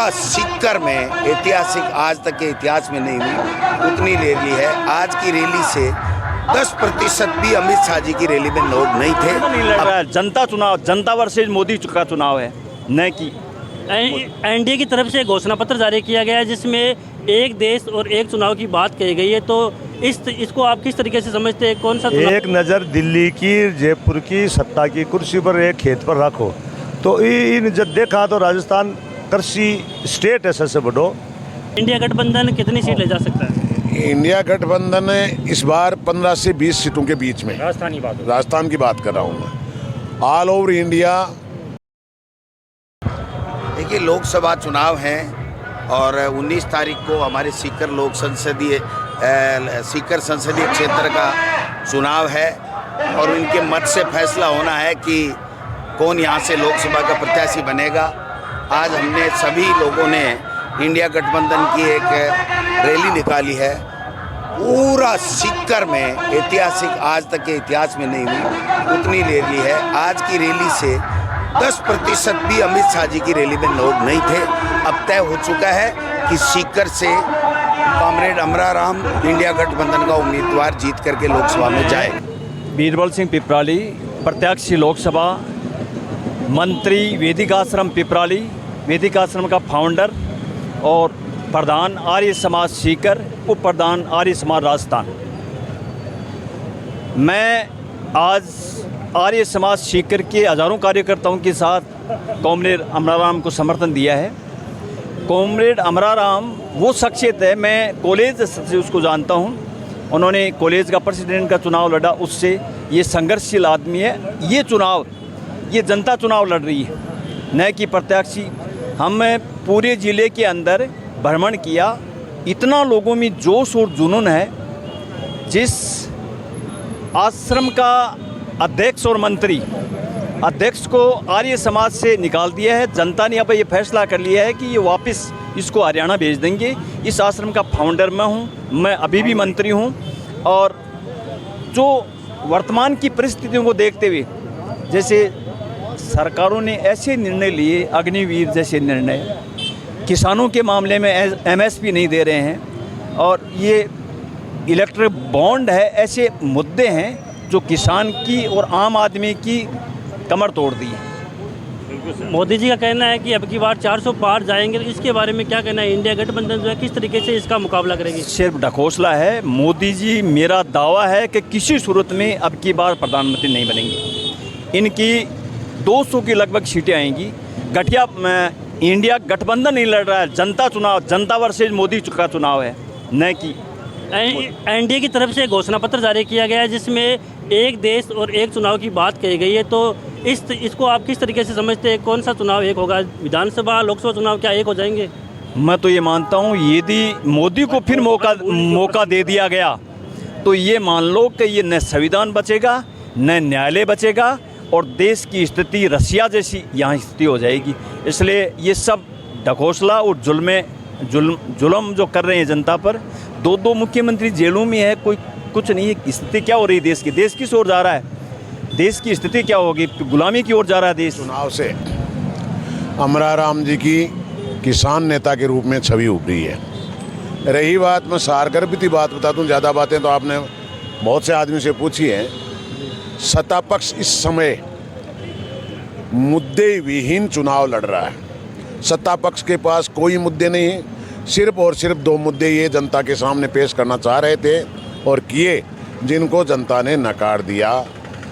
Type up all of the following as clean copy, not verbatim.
पूरा सीकर में ऐतिहासिक, आज तक के इतिहास में नहीं हुई उतनी रैली है। आज की रैली से 10% भी अमित शाह जी की रैली में लोग नहीं थे। नहीं लड़ रहा है जनता चुनाव, जनता वर्सेज मोदी का चुनाव है, न कि एनडीए की तरफ से घोषणा पत्र जारी किया गया है जिसमें एक देश और एक चुनाव की बात कही गई है। तो इसको आप किस तरीके से समझते हैं, कौन सा चुनाव? एक नज़र दिल्ली की, जयपुर की सत्ता की कुर्सी पर एक खेत पर रखो तो इन जब देखा तो राजस्थान कृषि स्टेट है सबसे बड़ो। इंडिया गठबंधन कितनी सीट ले जा सकता है? इंडिया गठबंधन इस बार 15 से 20 सीटों के बीच में, राजस्थान की बात कर रहा हूँ मैं। ऑल ओवर इंडिया देखिए, लोकसभा चुनाव हैं और 19 तारीख को हमारे सीकर संसदीय क्षेत्र का चुनाव है और इनके मत से फैसला होना है कि कौन यहाँ से लोकसभा का प्रत्याशी बनेगा। आज हमने सभी लोगों ने इंडिया गठबंधन की एक रैली निकाली है। पूरा सीकर में ऐतिहासिक, आज तक के इतिहास में नहीं हुई उतनी रैली है। आज की रैली से 10% भी अमित शाह जी की रैली में लोग नहीं थे। अब तय हो चुका है कि सीकर से कॉमरेड अमराराम इंडिया गठबंधन का उम्मीदवार जीत करके लोकसभा में जाए। बीरबल सिंह पिपराली प्रत्याशी लोकसभा, मंत्री वेदिकाश्रम पिपराली, वेदिकाश्रम का फाउंडर और प्रधान आर्य समाज सीकर, उप प्रधान आर्य समाज राजस्थान। मैं आज आर्य समाज सीकर के हज़ारों कार्यकर्ताओं के साथ कॉमरेड अमराराम को समर्थन दिया है। कॉमरेड अमराराम वो शख्सियत है, मैं कॉलेज से उसको जानता हूँ। उन्होंने कॉलेज का प्रेसिडेंट का चुनाव लड़ा, उससे ये संघर्षशील आदमी है। ये चुनाव, ये जनता चुनाव लड़ रही है, न कि प्रत्याशी। हमने पूरे ज़िले के अंदर भ्रमण किया, इतना लोगों में जोश और जुनून है। जिस आश्रम का अध्यक्ष और मंत्री, अध्यक्ष को आर्य समाज से निकाल दिया है, जनता ने अब ये फैसला कर लिया है कि ये वापस इसको हरियाणा भेज देंगे। इस आश्रम का फाउंडर मैं हूँ, मैं अभी भी मंत्री हूँ। और जो वर्तमान की परिस्थितियों को देखते हुए, जैसे सरकारों ने ऐसे निर्णय लिए, अग्निवीर जैसे निर्णय, किसानों के मामले में एमएसपी नहीं दे रहे हैं, और ये इलेक्ट्रिक बॉन्ड है, ऐसे मुद्दे हैं जो किसान की और आम आदमी की कमर तोड़ दी है। मोदी जी का कहना है कि अब की बार 400 पार जाएंगे, तो इसके बारे में क्या कहना है? इंडिया गठबंधन जो है किस तरीके से इसका मुकाबला करेगी? सिर्फ ढकोसला है। मोदी जी, मेरा दावा है कि किसी सूरत में अब की बार प्रधानमंत्री नहीं बनेंगे। इनकी 200 की लगभग सीटें आएंगी। गठिया इंडिया गठबंधन नहीं लड़ रहा है, जनता चुनाव, जनता वर्सेज मोदी का चुनाव है, न कि एनडीए की तरफ से घोषणा पत्र जारी किया गया है जिसमें एक देश और एक चुनाव की बात कही गई है। तो इसको आप किस तरीके से समझते हैं, कौन सा चुनाव एक होगा? विधानसभा, लोकसभा चुनाव क्या एक हो जाएंगे? मैं तो ये मानता हूँ, यदि मोदी को फिर मौका दे दिया गया तो ये मान लो कि ये न संविधान बचेगा, न न्यायालय बचेगा, और देश की स्थिति रसिया जैसी यहाँ स्थिति हो जाएगी। इसलिए ये सब ढकोसला और जुल्म जो कर रहे हैं जनता पर। दो मुख्यमंत्री जेलों में है, कोई कुछ नहीं है। स्थिति क्या हो रही है देश की? देश किस ओर जा रहा है? देश की स्थिति क्या होगी? गुलामी की ओर जा रहा है देश। चुनाव से अमराराम जी की किसान नेता के रूप में छवि उभरी है। रही बात, मैं सारगर्भित बात बता दूं, ज़्यादा बातें तो आपने बहुत से आदमी से पूछी हैं। सत्ता पक्ष इस समय मुद्दे विहीन चुनाव लड़ रहा है। सत्ता पक्ष के पास कोई मुद्दे नहीं है, सिर्फ और सिर्फ 2 मुद्दे ये जनता के सामने पेश करना चाह रहे थे और किए, जिनको जनता ने नकार दिया।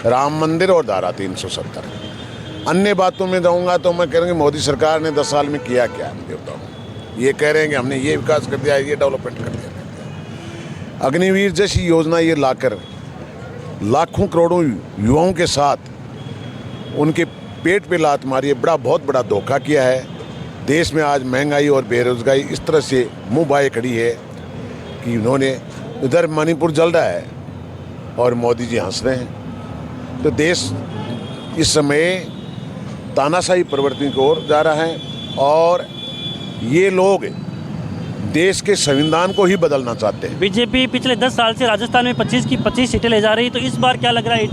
राम मंदिर और धारा 370। अन्य बातों में जाऊंगा तो मैं कह मोदी सरकार ने 10 साल में किया क्या, मुझे बताऊँ। ये कह रहे हैं कि हमने ये विकास कर दिया, ये डेवलपमेंट कर दिया। अग्निवीर जैसी योजना ये लाकर लाखों करोड़ों युवाओं के साथ उनके पेट पे लात मारी है। बहुत बड़ा धोखा किया है। देश में आज महंगाई और बेरोजगारी इस तरह से मुँह बाए खड़ी है कि उन्होंने, उधर मणिपुर जल रहा है और मोदी जी हंस रहे हैं। तो देश इस समय तानाशाही प्रवृत्ति की ओर जा रहा है और ये लोग देश के संविधान को ही बदलना चाहते हैं। बीजेपी पिछले 10 साल से राजस्थान में 25 की 25 सीटें ले जा रही है, तो इस बार क्या लग रहा है,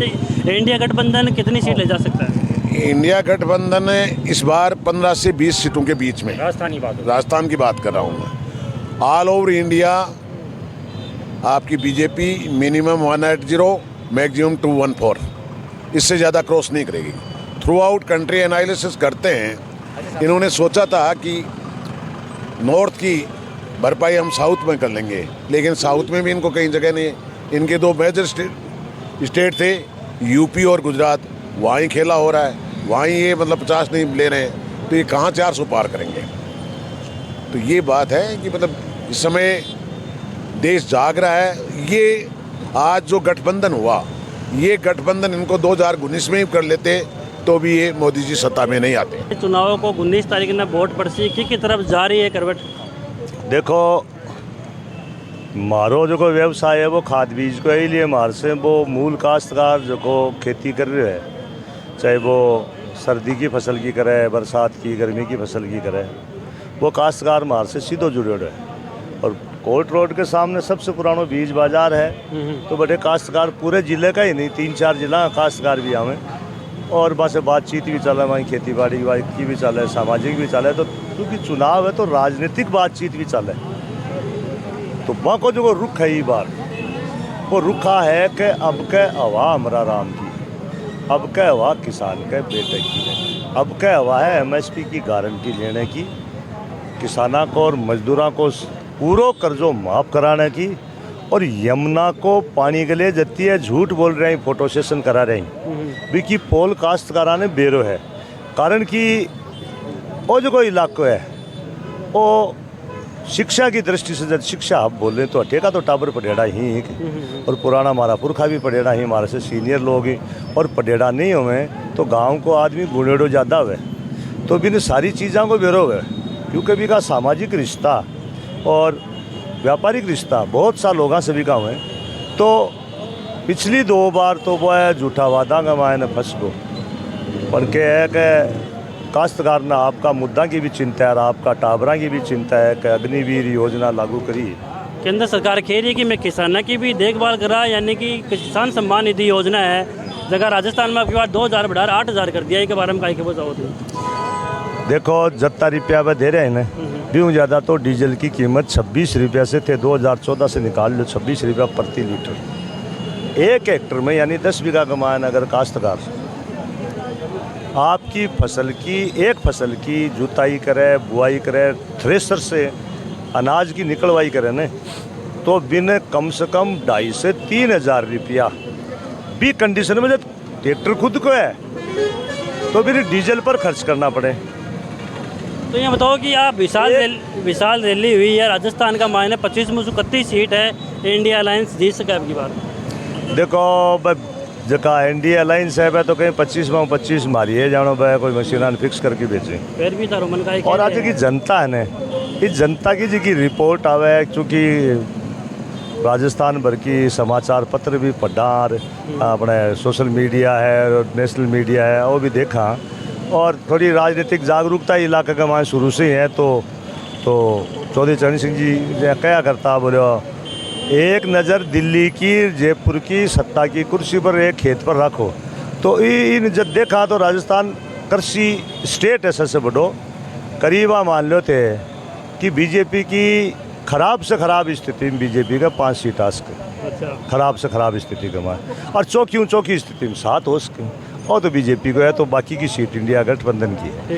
इंडिया गठबंधन कितनी सीट ले जा सकता है? इंडिया गठबंधन इस बार 15 से 20 सीटों के बीच में, राजस्थान की बात कर रहा हूँ मैं। ऑल ओवर इंडिया आपकी बीजेपी मिनिमम 180, मैक्सिमम 214, इससे ज़्यादा क्रॉस नहीं करेगी। थ्रू आउट कंट्री एनालिसिस करते हैं, इन्होंने सोचा था कि नॉर्थ की भरपाई हम साउथ में कर लेंगे, लेकिन साउथ में भी इनको कई जगह नहीं। इनके दो मेजर स्टेट थे, यूपी और गुजरात, वहाँ ही खेला हो रहा है, वहाँ ही ये मतलब 50 नहीं ले रहे हैं, तो ये कहाँ 400 पार करेंगे। तो ये बात है कि मतलब इस समय देश जाग रहा है। ये आज जो गठबंधन हुआ, ये गठबंधन इनको 2019 में ही कर लेते तो भी ये मोदी जी सत्ता में नहीं आते। चुनाव को 19 तारीख में वोट पड़सी की तरफ जा रही है करवट। देखो, मारो जो को व्यवसाय है वो खाद बीज को ही लिए मार से वो मूल काश्तकार जो को खेती कर रहे हैं, चाहे वो सर्दी की फसल की करे, बरसात की, गर्मी की फसल की करे, वो काश्तकार मार से सीधो जुड़े हुए है। और कोर्ट रोड के सामने सबसे पुराना बीज बाजार है, तो बड़े काश्तकार पूरे ज़िले का ही नहीं, 3-4 जिला काश्तकार भी आवे, और वहाँ से बातचीत भी चल है, वहीं खेती बाड़ी की भी चल है, सामाजिक भी चल है। तो क्योंकि चुनाव है तो राजनीतिक बातचीत भी चल है। तो वहाँ को जो रुख है ये बार, वो रुखा है कि अब के हवा हमरा राम की, अब के हवा किसान के बेटे की है, अब के हवा है MSP की गारंटी लेने की, किसानों को और मजदूरों को पूरा कर्जों माफ़ कराने की, और यमुना को पानी के लिए जती है झूठ बोल रहे हैं, फोटो सेशन करा रहे हैं भी कि पोल काश्त कराने बेरो है। कारण कि वो जो कोई इलाको है वो शिक्षा की दृष्टि से, जब शिक्षा आप बोल रहे हैं तो अटेका तो टाबर पटेड़ा ही, और पुराना हमारा पुरखा भी पटेड़ा ही, हमारे से सीनियर लोग ही, और पटेड़ा नहीं हुए तो गांव को आदमी गुणेड़ो ज़्यादा हुए, तो भी सारी चीज़ों को बेरो हुए, क्योंकि भी का सामाजिक रिश्ता और व्यापारिक रिश्ता बहुत सा लोगों से भी का हुए। तो पिछली 2 बार तो वो है झूठा वादा का मायने फंस गो, पर के है कि काश्तकार ने आपका मुद्दा की भी चिंता है और आपका टाबरा की भी चिंता है कि अग्निवीर योजना लागू करी। केंद्र सरकार कह रही है कि मैं किसानों की भी देखभाल करा, यानी कि किसान सम्मान निधि योजना है, जगह राजस्थान में आपके बाद 2000 बढ़ा 8000 कर दिया, के बारे में कहीं बोझा होती है। देखो, जत्ता रुपया में दे रहे हैं ना, ड्यू ज़्यादा तो डीजल की कीमत 26 रुपये से थे, 2014 से निकाल लो 26 रुपया प्रति लीटर। 1 हेक्टर में यानी 10 बीघा कमाएं अगर काश्तकार आपकी फसल की, एक फसल की जुताई करे, बुआई करे, थ्रेसर से अनाज की निकलवाई करे न, तो बिन कम से कम 2,500 से 3,000 रुपया भी कंडीशन में, जब ट्रैक्टर खुद को है तो फिर डीजल पर खर्च करना पड़े। तो ये बताओ कि आप विशाल रैली हुई है राजस्थान का, मायने 25 में 31 सीट है, इंडिया अलायंस जीत सके आपकी बार। देखो जका इंडिया अलायंस है तो कहीं 25 में 25 मारिए जानो भाई, कोई मशीन फिक्स करके बेचे फिर भी था रोमन का। और आज की जनता है ना, इस जनता की जी की रिपोर्ट आवे, चूँकि राजस्थान भर की समाचार पत्र भी पढ़ा, अपने सोशल मीडिया है और नेशनल मीडिया है वो भी देखा, और थोड़ी राजनीतिक जागरूकता इलाके का वहाँ शुरू से ही है। तो चौधरी चरण सिंह जी क्या करता, बोलो एक नज़र दिल्ली की, जयपुर की सत्ता की कुर्सी पर एक खेत पर रखो, तो इन जब देखा तो राजस्थान कृषि स्टेट है सबसे बड़ो, करीबा मान लो थे कि बीजेपी की खराब से खराब स्थिति में बीजेपी का 5 सीट आ सके। अच्छा। खराब से खराब स्थिति का मान, और चौकी स्थिति में 7 हो सके, और तो बीजेपी को है, तो बाकी की सीट इंडिया गठबंधन की है।